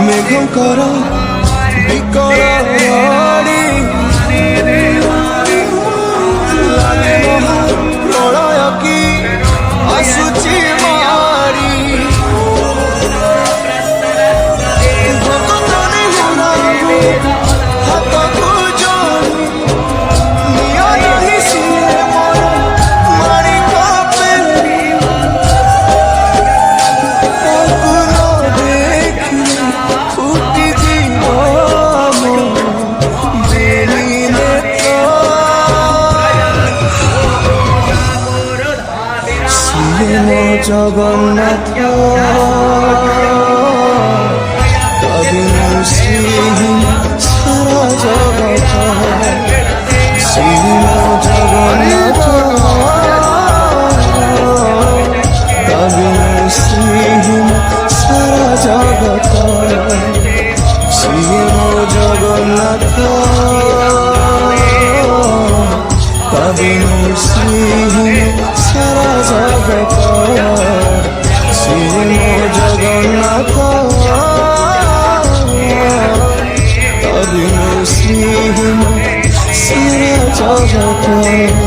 মেঘঙ্কর বিকরাড়ি লাগে প্রলয় কি আসুচি মারি ভক্তনি হুড়াবু হাতকু জমি নিয় নাহি সিଏ মন মারি কাপে তাକୁ ନ ଦେଖିଲେ ফুটি দিব বেলিলে সিଏ ମୋ জগন্নাথ কবির সিহি সারা জগত সিহি ମୋ জগন্নাথ কবির সিহি সারা জগত সিয়ে ମୋ জগন্নাথ কবির সিহি সারা জগত সিয়ে ମୋ জগন্নাথ কবির সিহি সারা জগত।